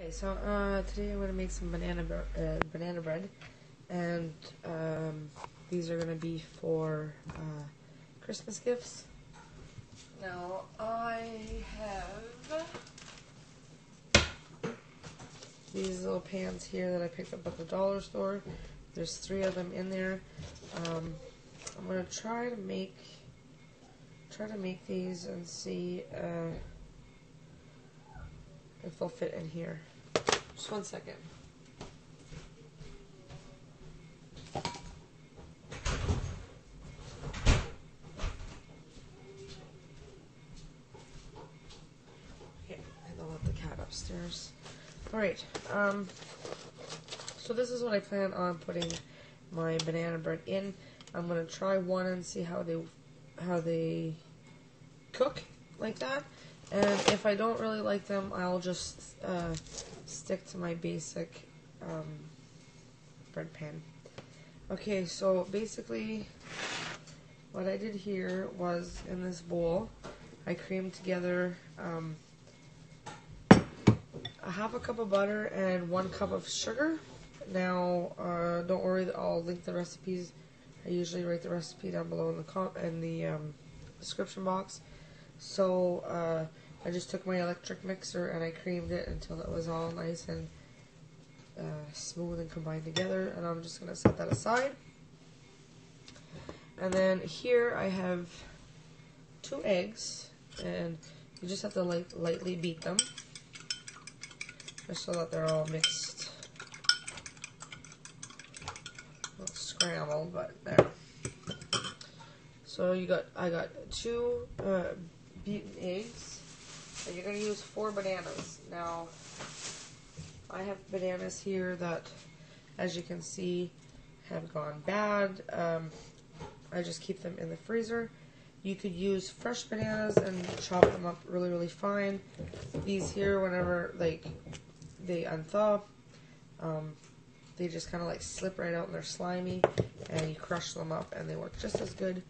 Okay, so today I'm going to make some banana bread, and these are going to be for Christmas gifts. Now I have these little pans here that I picked up at the dollar store. There's 3 of them in there. I'm going to try to make these and see if they'll fit in here. Just 1 second. Okay, I'll let the cat upstairs. Alright, so this is what I plan on putting my banana bread in. I'm gonna try one and see how they cook like that. And if I don't really like them, I'll just stick to my basic bread pan. Okay, so basically what I did here was, in this bowl, I creamed together a half a cup of butter and 1 cup of sugar. Now, don't worry, I'll link the recipes. I usually write the recipe down below in the description box. So I just took my electric mixer and I creamed it until it was all nice and smooth and combined together, and I'm just going to set that aside. And then here I have 2 eggs, and you just have to lightly beat them just so that they're all mixed. A little scrambled, but there. So I got 2 beaten eggs, and you're going to use 4 bananas. Now, I have bananas here that, as you can see, have gone bad. I just keep them in the freezer. You could use fresh bananas and chop them up really, really fine. These here, whenever they unthaw, they just kind of like slip right out and they're slimy, and you crush them up and they work just as good.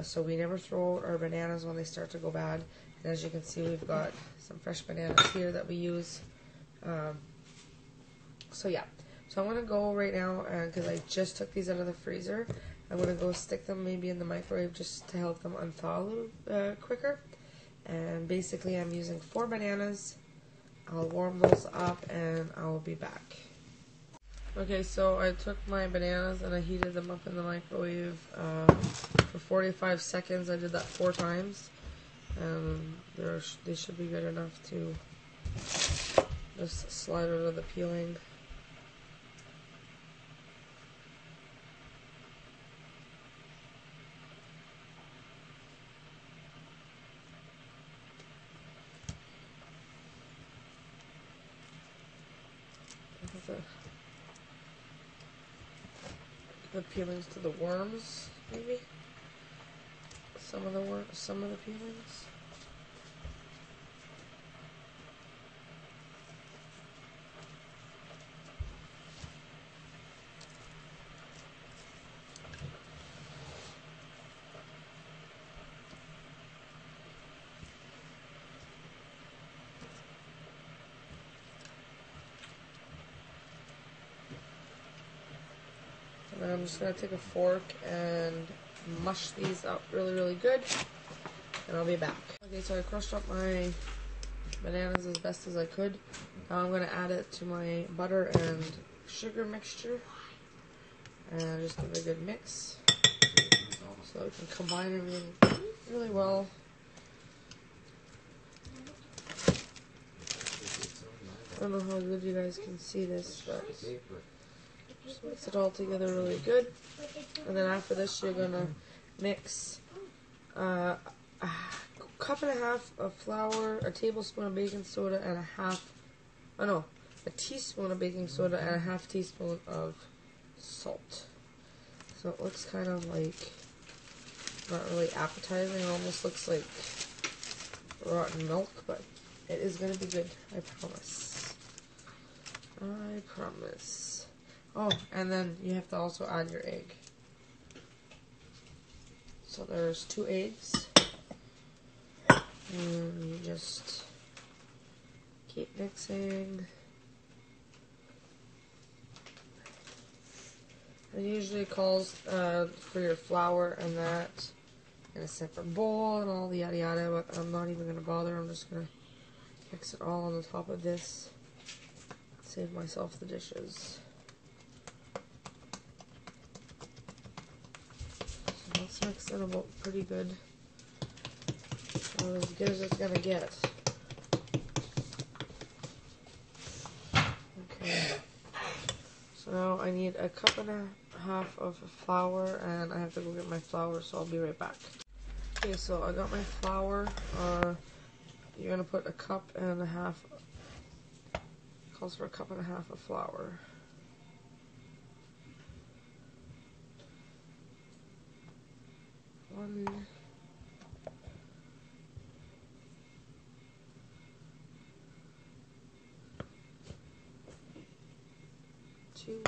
So we never throw out our bananas when they start to go bad. And as you can see, we've got some fresh bananas here that we use. So yeah, so I'm going to go right now, because I just took these out of the freezer, I'm going to go stick them maybe in the microwave just to help them unthaw a little quicker. And basically I'm using 4 bananas. I'll warm those up and I'll be back. Okay, so I took my bananas and I heated them up in the microwave for 45 seconds. I did that 4 times. And they should be good enough to just slide out of the peeling. The peelings to the worms, maybe? Some of the peelings. And I'm just going to take a fork and mush these up really, really good, and I'll be back. Okay, so I crushed up my bananas as best as I could. Now I'm going to add it to my butter and sugar mixture, and just give it a good mix so we can combine everything really well. I don't know how good you guys can see this, but just mix it all together really good. And then after this, you're gonna mix a cup and a half of flour, a tablespoon of baking soda, and a teaspoon of baking soda and a half teaspoon of salt. So it looks kind of like not really appetizing. It almost looks like rotten milk, but it is gonna be good. I promise. I promise. Oh, and then you have to also add your egg. So there's 2 eggs. And you just keep mixing. It usually calls for your flour and that in a separate bowl and all the yada yada, but I'm not even going to bother. I'm just going to mix it all on the top of this. Save myself the dishes. So let's mix it about pretty good. Well, as good as it's going to get. Okay. So now I need a cup and a half of flour, and I have to go get my flour, so I'll be right back. Okay, so I got my flour. You're gonna put a cup and a half. Calls for a cup and a half of flour. One. Two.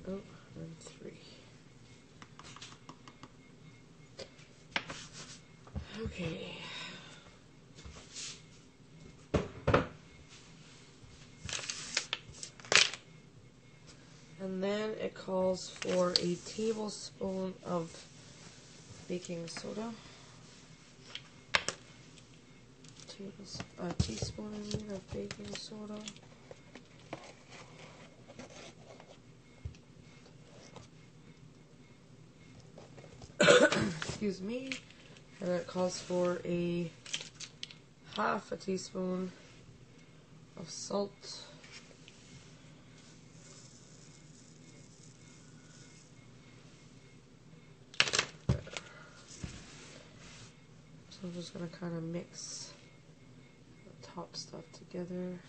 Oh, and three. Okay. And then it calls for a tablespoon of baking soda. A teaspoon, I mean, of baking soda. Excuse me. And it calls for a half a teaspoon of salt. So I'm just going to kind of mix the top stuff together.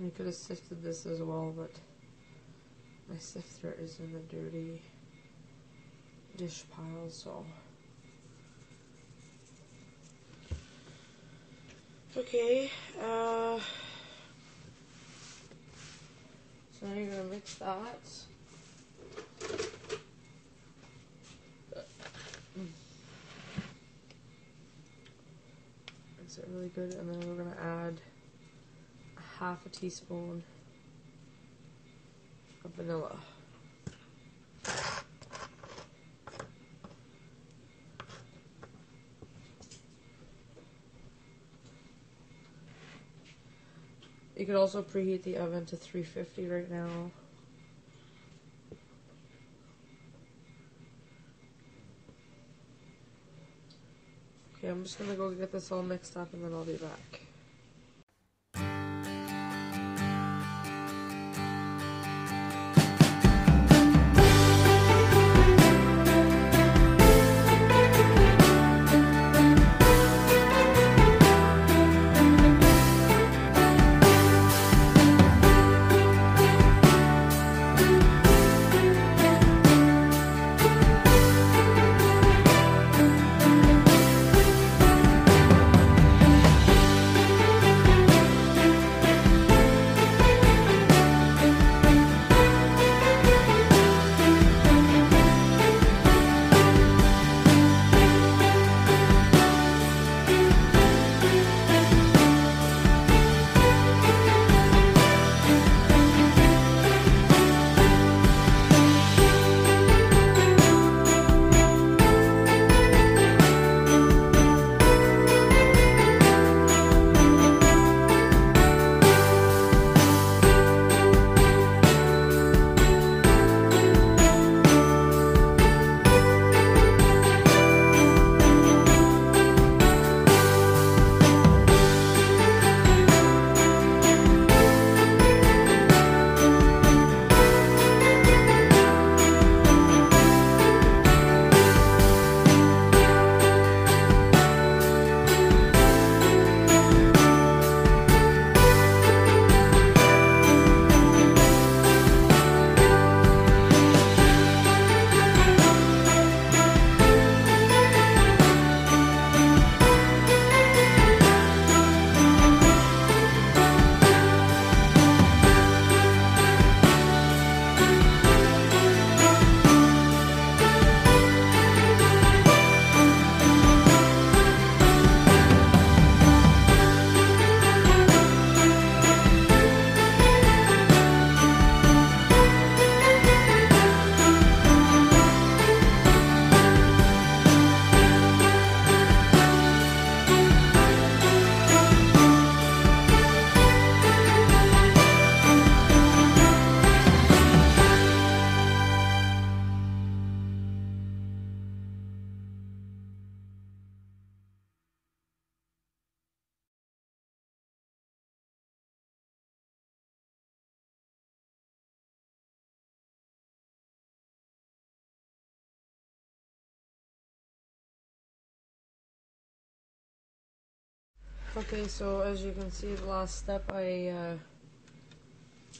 I could have sifted this as well, but my sifter is in the dirty dish pile, so. Okay, so now you're gonna mix that. Mix it really good, and then we're gonna add a half a teaspoon of vanilla. You could also preheat the oven to 350 right now. Okay, I'm just gonna go get this all mixed up and then I'll be back. Okay, so as you can see, the last step, I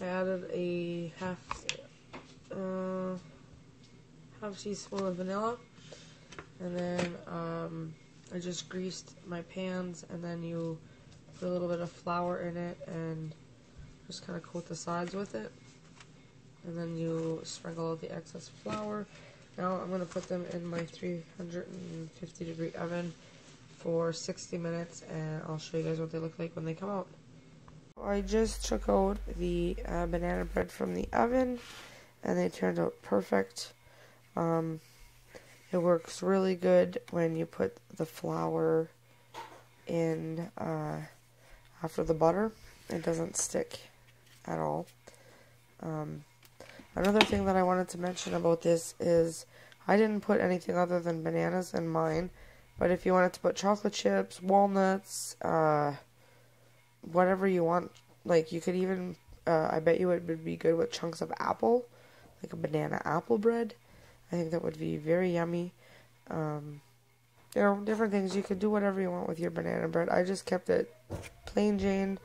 added a half teaspoon of vanilla, and then I just greased my pans, and then you put a little bit of flour in it and just kind of coat the sides with it, and then you sprinkle out the excess flour. Now I'm going to put them in my 350 degree oven for 60 minutes, and I'll show you guys what they look like when they come out. I just took out the banana bread from the oven, and they turned out perfect. It works really good when you put the flour in after the butter. It doesn't stick at all. Another thing that I wanted to mention about this is I didn't put anything other than bananas in mine, but if you wanted to put chocolate chips, walnuts, whatever you want, like you could even, I bet you it would be good with chunks of apple, like a banana apple bread. I think that would be very yummy. You know, different things. You could do whatever you want with your banana bread. I just kept it plain Jane,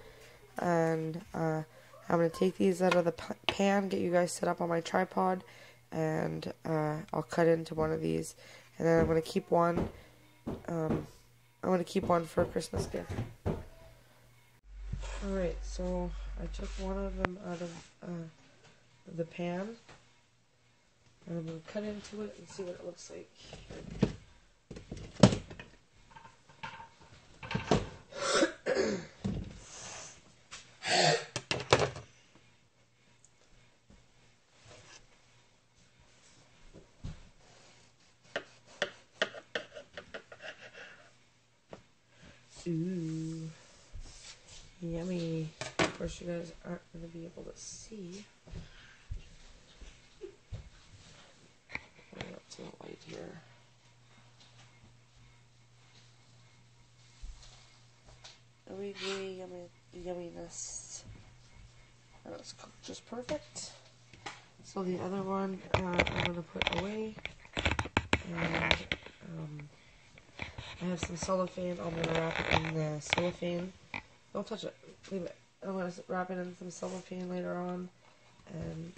and I'm going to take these out of the pan, get you guys set up on my tripod, and I'll cut into one of these, and then I'm going to keep one. I'm going to keep one for a Christmas gift. Alright, so I took one of them out of the pan, and I'm going to cut into it and see what it looks like. Ooh, yummy. Of course, you guys aren't going to be able to see. Up to the light here. Very yumminess. And it's cooked just perfect. So the other one I'm going to put away. And I have some cellophane. I'm going to wrap it in the cellophane. Don't touch it. Leave it. I'm going to wrap it in some cellophane later on. And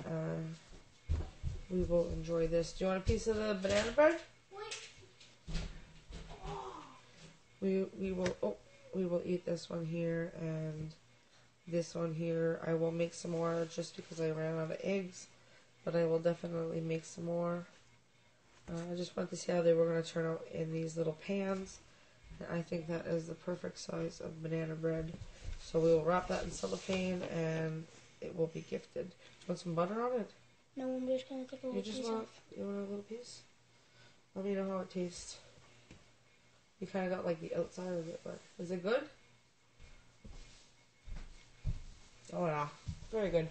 we will enjoy this. Do you want a piece of the banana bread? We will eat this one here and this one here. I will make some more just because I ran out of eggs, but I will definitely make some more. I just wanted to see how they were going to turn out in these little pans. And I think that is the perfect size of banana bread. So we will wrap that in cellophane and it will be gifted. Want some butter on it? No, I'm just going to take a little piece off. You want a little piece? Let me know how it tastes. You kind of got like the outside of it, but is it good? Oh yeah, very good.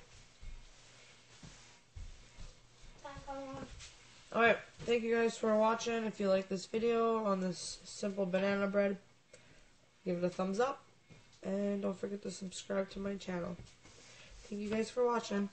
Alright, thank you guys for watching. If you like this video on this simple banana bread, give it a thumbs up. And don't forget to subscribe to my channel. Thank you guys for watching.